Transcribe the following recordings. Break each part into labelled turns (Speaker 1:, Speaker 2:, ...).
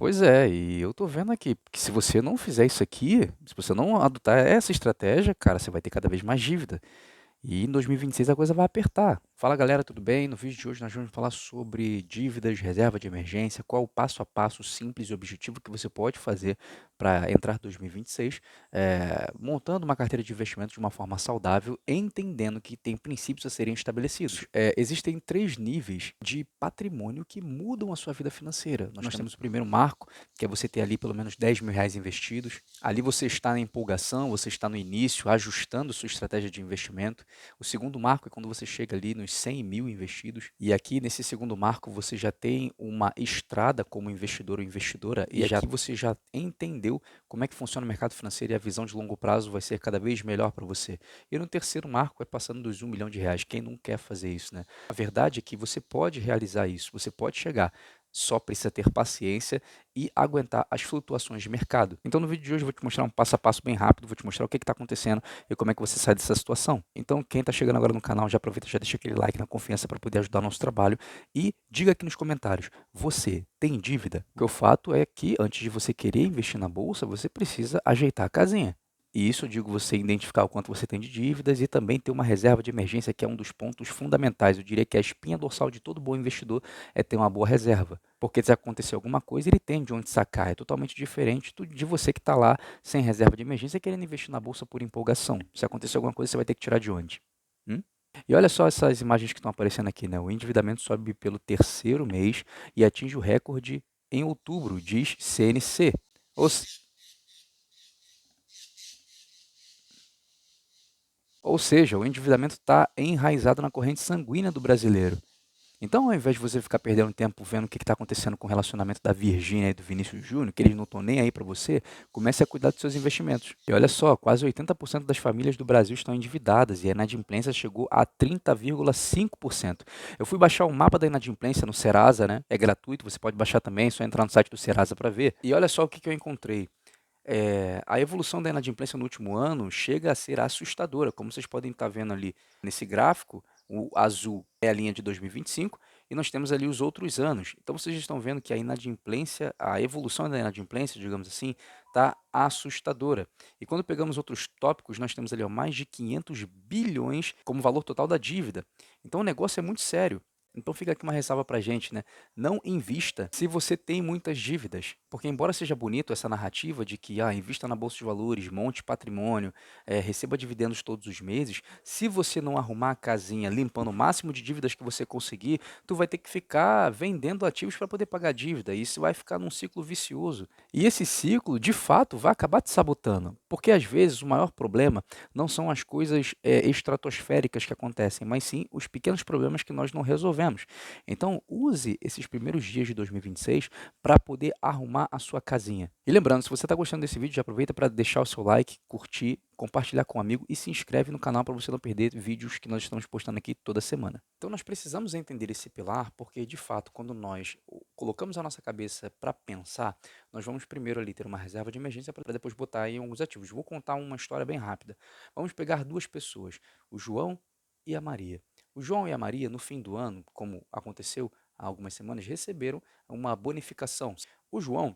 Speaker 1: Pois é, e eu tô vendo aqui que se você não fizer isso aqui, se você não adotar essa estratégia, cara, você vai ter cada vez mais dívida. E em 2026 a coisa vai apertar. Fala galera, tudo bem? No vídeo de hoje nós vamos falar sobre dívidas, reserva de emergência, qual o passo a passo simples e objetivo que você pode fazer para entrar em 2026, montando uma carteira de investimento de uma forma saudável, entendendo que tem princípios a serem estabelecidos. Existem três níveis de patrimônio que mudam a sua vida financeira. Nós temos o primeiro marco, que é você ter ali pelo menos R$ 10.000 investidos. Ali você está na empolgação, você está no início, ajustando sua estratégia de investimento. O segundo marco é quando você chega ali nos 100.000 investidos, e aqui nesse segundo marco você já tem uma estrada como investidor ou investidora, e aqui você já entendeu como é que funciona o mercado financeiro e a visão de longo prazo vai ser cada vez melhor para você. E no terceiro marco é passando dos R$ 1 milhão. Quem não quer fazer isso, né? A verdade é que você pode realizar isso, você pode chegar. Só precisa ter paciência e aguentar as flutuações de mercado. Então, no vídeo de hoje, eu vou te mostrar um passo a passo bem rápido, vou te mostrar o que está acontecendo e como é que você sai dessa situação. Então, quem está chegando agora no canal, já aproveita, já deixa aquele like na confiança para poder ajudar o nosso trabalho e diga aqui nos comentários, você tem dívida? Porque o fato é que antes de você querer investir na bolsa, você precisa ajeitar a casinha. E isso eu digo você identificar o quanto você tem de dívidas e também ter uma reserva de emergência, que é um dos pontos fundamentais. Eu diria que a espinha dorsal de todo bom investidor é ter uma boa reserva. Porque se acontecer alguma coisa, ele tem de onde sacar. É totalmente diferente de você que está lá sem reserva de emergência querendo investir na bolsa por empolgação. Se acontecer alguma coisa, você vai ter que tirar de onde? Hum? E olha só essas imagens que estão aparecendo aqui, né? O endividamento sobe pelo terceiro mês e atinge o recorde em outubro, diz CNC. Ou, ou seja, o endividamento está enraizado na corrente sanguínea do brasileiro. Então, ao invés de você ficar perdendo tempo vendo o que está acontecendo com o relacionamento da Virgínia e do Vinícius Júnior, que eles não estão nem aí para você, comece a cuidar dos seus investimentos. E olha só, quase 80% das famílias do Brasil estão endividadas e a inadimplência chegou a 30,5%. Eu fui baixar o mapa da inadimplência no Serasa, né? É gratuito, você pode baixar também, é só entrar no site do Serasa para ver. E olha só o que eu encontrei. A evolução da inadimplência no último ano chega a ser assustadora, como vocês podem estar vendo ali nesse gráfico, o azul é a linha de 2025 e nós temos ali os outros anos. Então vocês estão vendo que a inadimplência, a evolução da inadimplência, digamos assim, está assustadora. E quando pegamos outros tópicos, nós temos ali ó, mais de 500 bilhões como valor total da dívida. Então o negócio é muito sério. Então fica aqui uma ressalva para a gente, né? Não invista se você tem muitas dívidas, porque embora seja bonito essa narrativa de que invista na bolsa de valores, monte patrimônio, receba dividendos todos os meses, se você não arrumar a casinha limpando o máximo de dívidas que você conseguir, tu vai ter que ficar vendendo ativos para poder pagar a dívida, e isso vai ficar num ciclo vicioso. E esse ciclo, de fato, vai acabar te sabotando, porque às vezes o maior problema não são as coisas estratosféricas que acontecem, mas sim os pequenos problemas que nós não resolvemos. Então, use esses primeiros dias de 2026 para poder arrumar a sua casinha. E lembrando, se você está gostando desse vídeo, já aproveita para deixar o seu like, curtir, compartilhar com um amigo e se inscreve no canal para você não perder vídeos que nós estamos postando aqui toda semana. Então, nós precisamos entender esse pilar porque, de fato, quando nós colocamos a nossa cabeça para pensar, nós vamos primeiro ali ter uma reserva de emergência para depois botar em alguns ativos. Vou contar uma história bem rápida. Vamos pegar duas pessoas, o João e a Maria. O João e a Maria, no fim do ano, como aconteceu há algumas semanas, receberam uma bonificação. O João,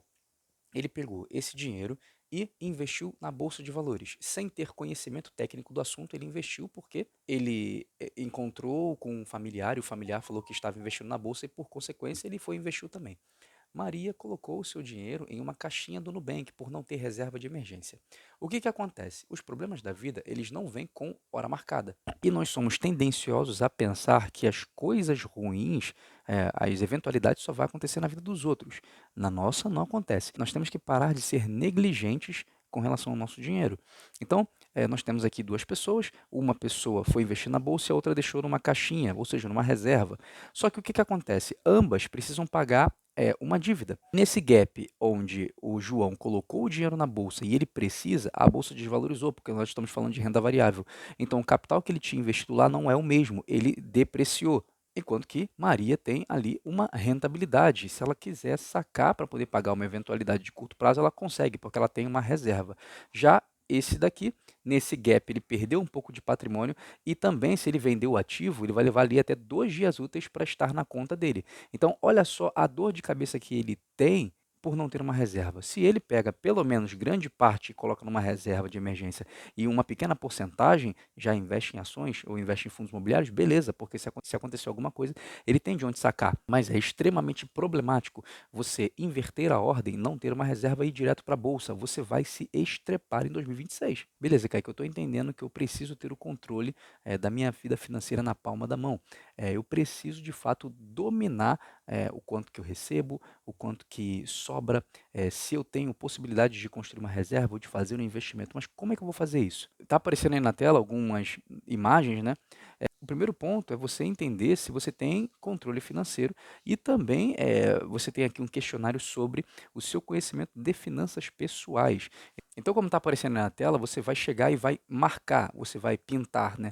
Speaker 1: ele pegou esse dinheiro e investiu na bolsa de valores. Sem ter conhecimento técnico do assunto, ele investiu porque ele encontrou com um familiar e o familiar falou que estava investindo na bolsa e, por consequência, ele foi e investiu também. Maria colocou o seu dinheiro em uma caixinha do Nubank por não ter reserva de emergência. O que acontece? Os problemas da vida, eles não vêm com hora marcada. E nós somos tendenciosos a pensar que as coisas ruins, as eventualidades só vão acontecer na vida dos outros. Na nossa não acontece. Nós temos que parar de ser negligentes com relação ao nosso dinheiro. Então, nós temos aqui duas pessoas, uma pessoa foi investir na bolsa e a outra deixou numa caixinha, ou seja, numa reserva. Só que o que acontece? Ambas precisam pagar uma dívida. Nesse gap onde o João colocou o dinheiro na bolsa e ele precisa, a bolsa desvalorizou, porque nós estamos falando de renda variável. Então, o capital que ele tinha investido lá não é o mesmo, ele depreciou. Enquanto que Maria tem ali uma rentabilidade. Se ela quiser sacar para poder pagar uma eventualidade de curto prazo, ela consegue, porque ela tem uma reserva. Já esse daqui, nesse gap, ele perdeu um pouco de patrimônio e também, se ele vender o ativo, ele vai levar ali até 2 dias úteis para estar na conta dele. Então, olha só a dor de cabeça que ele tem por não ter uma reserva. Se ele pega pelo menos grande parte e coloca numa reserva de emergência e uma pequena porcentagem já investe em ações ou investe em fundos imobiliários, beleza, porque se acontecer alguma coisa, ele tem de onde sacar. Mas é extremamente problemático você inverter a ordem, não ter uma reserva e ir direto para a bolsa. Você vai se estrepar em 2026. Beleza, Kaique, eu estou entendendo que eu preciso ter o controle da minha vida financeira na palma da mão. Eu preciso, de fato, dominar o quanto que eu recebo, o quanto que sobra, se eu tenho possibilidade de construir uma reserva ou de fazer um investimento. Mas como é que eu vou fazer isso? Está aparecendo aí na tela algumas imagens, né? O primeiro ponto é você entender se você tem controle financeiro e também você tem aqui um questionário sobre o seu conhecimento de finanças pessoais. Então, como está aparecendo na tela, você vai chegar e vai marcar, você vai pintar, né?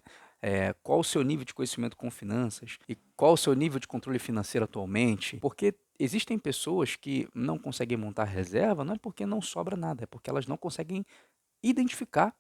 Speaker 1: Qual o seu nível de conhecimento com finanças e qual o seu nível de controle financeiro atualmente, porque existem pessoas que não conseguem montar reserva, não é porque não sobra nada, é porque elas não conseguem identificar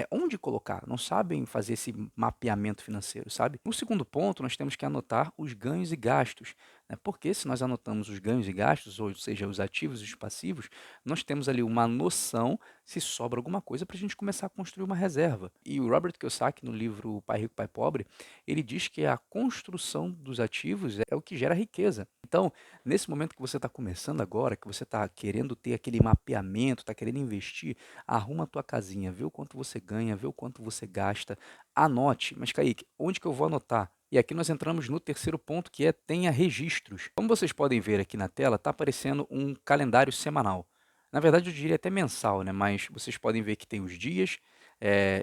Speaker 1: onde colocar, não sabem fazer esse mapeamento financeiro, sabe? No segundo ponto, nós temos que anotar os ganhos e gastos, né? Porque se nós anotamos os ganhos e gastos, ou seja, os ativos e os passivos, nós temos ali uma noção se sobra alguma coisa para a gente começar a construir uma reserva. E o Robert Kiyosaki, no livro Pai Rico, Pai Pobre, ele diz que a construção dos ativos é o que gera riqueza. Então, nesse momento que você está começando agora, que você está querendo ter aquele mapeamento, está querendo investir, arruma a tua casinha, vê o quanto você ganha, vê o quanto você gasta, anote. Mas, Kaique, onde que eu vou anotar? E aqui nós entramos no terceiro ponto, que é tenha registros. Como vocês podem ver aqui na tela, está aparecendo um calendário semanal. Na verdade, eu diria até mensal, né? Mas vocês podem ver que tem os dias,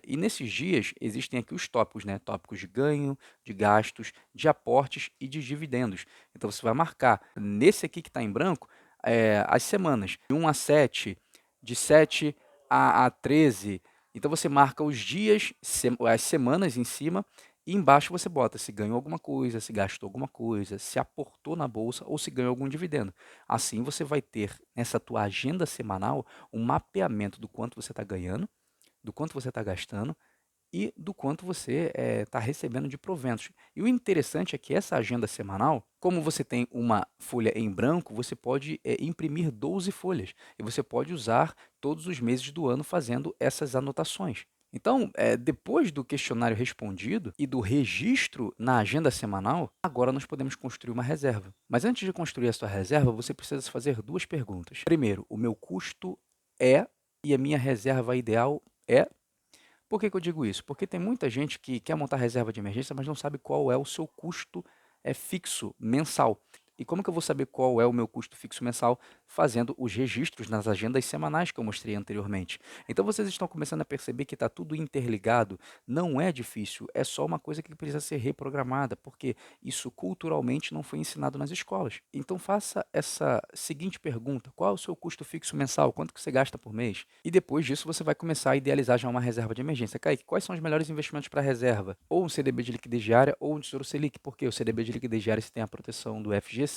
Speaker 1: e nesses dias existem aqui os tópicos, né? Tópicos de ganho, de gastos, de aportes e de dividendos. Então você vai marcar nesse aqui que está em branco as semanas, de 1 a 7, de 7 a 13. Então você marca os dias, as semanas em cima, e embaixo você bota se ganhou alguma coisa, se gastou alguma coisa, se aportou na bolsa ou se ganhou algum dividendo. Assim você vai ter nessa tua agenda semanal um mapeamento do quanto você está ganhando, do quanto você está gastando e do quanto você está recebendo de proventos. E o interessante é que essa agenda semanal, como você tem uma folha em branco, você pode imprimir 12 folhas e você pode usar todos os meses do ano fazendo essas anotações. Então, depois do questionário respondido e do registro na agenda semanal, agora nós podemos construir uma reserva. Mas antes de construir a sua reserva, você precisa se fazer duas perguntas. Primeiro, o meu custo é e a minha reserva ideal é? Por que que eu digo isso? Porque tem muita gente que quer montar reserva de emergência, mas não sabe qual é o seu custo fixo mensal. E como que eu vou saber qual é o meu custo fixo mensal? Fazendo os registros nas agendas semanais que eu mostrei anteriormente. Então vocês estão começando a perceber que está tudo interligado. Não é difícil, é só uma coisa que precisa ser reprogramada, porque isso culturalmente não foi ensinado nas escolas. Então faça essa seguinte pergunta: qual é o seu custo fixo mensal? Quanto que você gasta por mês? E depois disso você vai começar a idealizar já uma reserva de emergência. Kaique, quais são os melhores investimentos para reserva? Ou um CDB de liquidez diária ou um Tesouro Selic. Porque o CDB de liquidez diária você tem a proteção do FGC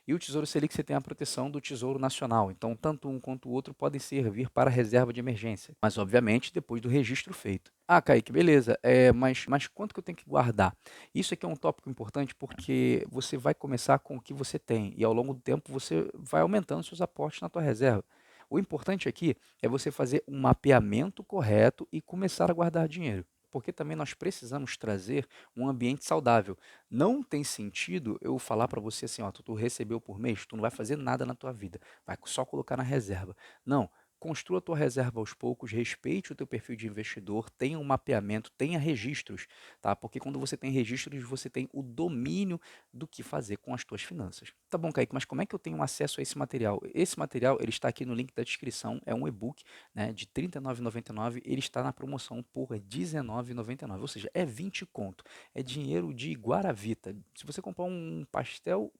Speaker 1: e o Tesouro Selic você tem a proteção do Tesouro Nacional. Então, tanto um quanto o outro podem servir para reserva de emergência, mas obviamente depois do registro feito. Ah, Kaique, beleza, mas quanto que eu tenho que guardar? Isso aqui é um tópico importante porque você vai começar com o que você tem e ao longo do tempo você vai aumentando seus aportes na tua reserva. O importante aqui é você fazer um mapeamento correto e começar a guardar dinheiro, porque também nós precisamos trazer um ambiente saudável. Não tem sentido eu falar para você assim, ó, tu recebeu por mês, tu não vai fazer nada na tua vida, vai só colocar na reserva. Não, construa a tua reserva aos poucos, respeite o teu perfil de investidor, tenha um mapeamento, tenha registros, tá? Porque quando você tem registros, você tem o domínio do que fazer com as tuas finanças. Tá bom, Kaique, mas como é que eu tenho acesso a esse material? Esse material, ele está aqui no link da descrição, é um e-book, né, de R$ 39,99, ele está na promoção por R$ 19,99, ou seja, é 20 conto, é dinheiro de Guaravita. Se você comprar um pastel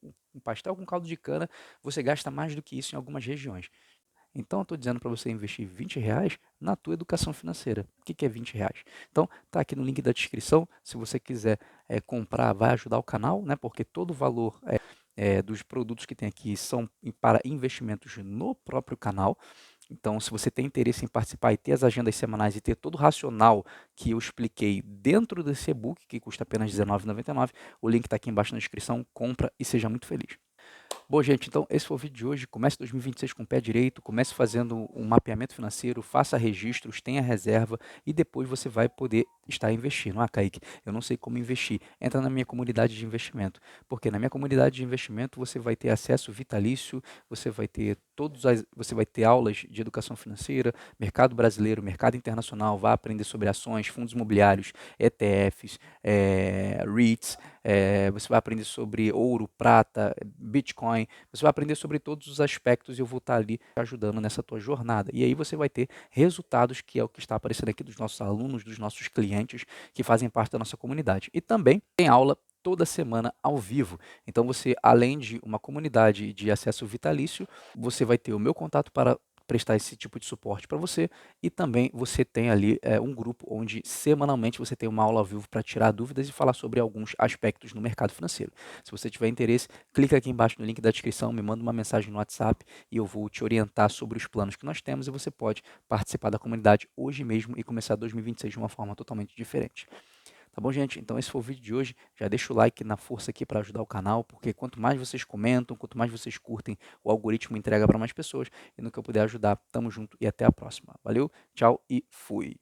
Speaker 1: com caldo de cana, você gasta mais do que isso em algumas regiões. Então, eu estou dizendo para você investir R$ 20 na tua educação financeira. O que que é R$ 20? Então, tá aqui no link da descrição. Se você quiser comprar, vai ajudar o canal, né? Porque todo o valor dos produtos que tem aqui são para investimentos no próprio canal. Então, se você tem interesse em participar e ter as agendas semanais e ter todo o racional que eu expliquei dentro desse e-book, que custa apenas R$ 19,99, o link está aqui embaixo na descrição, compra e seja muito feliz. Bom, gente, então esse foi o vídeo de hoje. Comece 2026 com o pé direito, comece fazendo um mapeamento financeiro, faça registros, tenha reserva e depois você vai poder estar investindo. Ah, Kaique, eu não sei como investir. Entra na minha comunidade de investimento, porque na minha comunidade de investimento você vai ter acesso vitalício, você vai ter aulas de educação financeira, mercado brasileiro, mercado internacional, vai aprender sobre ações, fundos imobiliários, ETFs, REITs, você vai aprender sobre ouro, prata, Bitcoin, você vai aprender sobre todos os aspectos e eu vou estar ali ajudando nessa tua jornada. E aí você vai ter resultados, que é o que está aparecendo aqui dos nossos alunos, dos nossos clientes que fazem parte da nossa comunidade. E também tem aula toda semana ao vivo. Então você, além de uma comunidade de acesso vitalício, você vai ter o meu contato para prestar esse tipo de suporte para você e também você tem ali um grupo onde semanalmente você tem uma aula ao vivo para tirar dúvidas e falar sobre alguns aspectos no mercado financeiro. Se você tiver interesse, clica aqui embaixo no link da descrição, me manda uma mensagem no WhatsApp e eu vou te orientar sobre os planos que nós temos e você pode participar da comunidade hoje mesmo e começar 2026 de uma forma totalmente diferente. Tá bom, gente? Então esse foi o vídeo de hoje. Já deixa o like na força aqui para ajudar o canal, porque quanto mais vocês comentam, quanto mais vocês curtem, o algoritmo entrega para mais pessoas. E no que eu puder ajudar, tamo junto e até a próxima. Valeu, tchau e fui!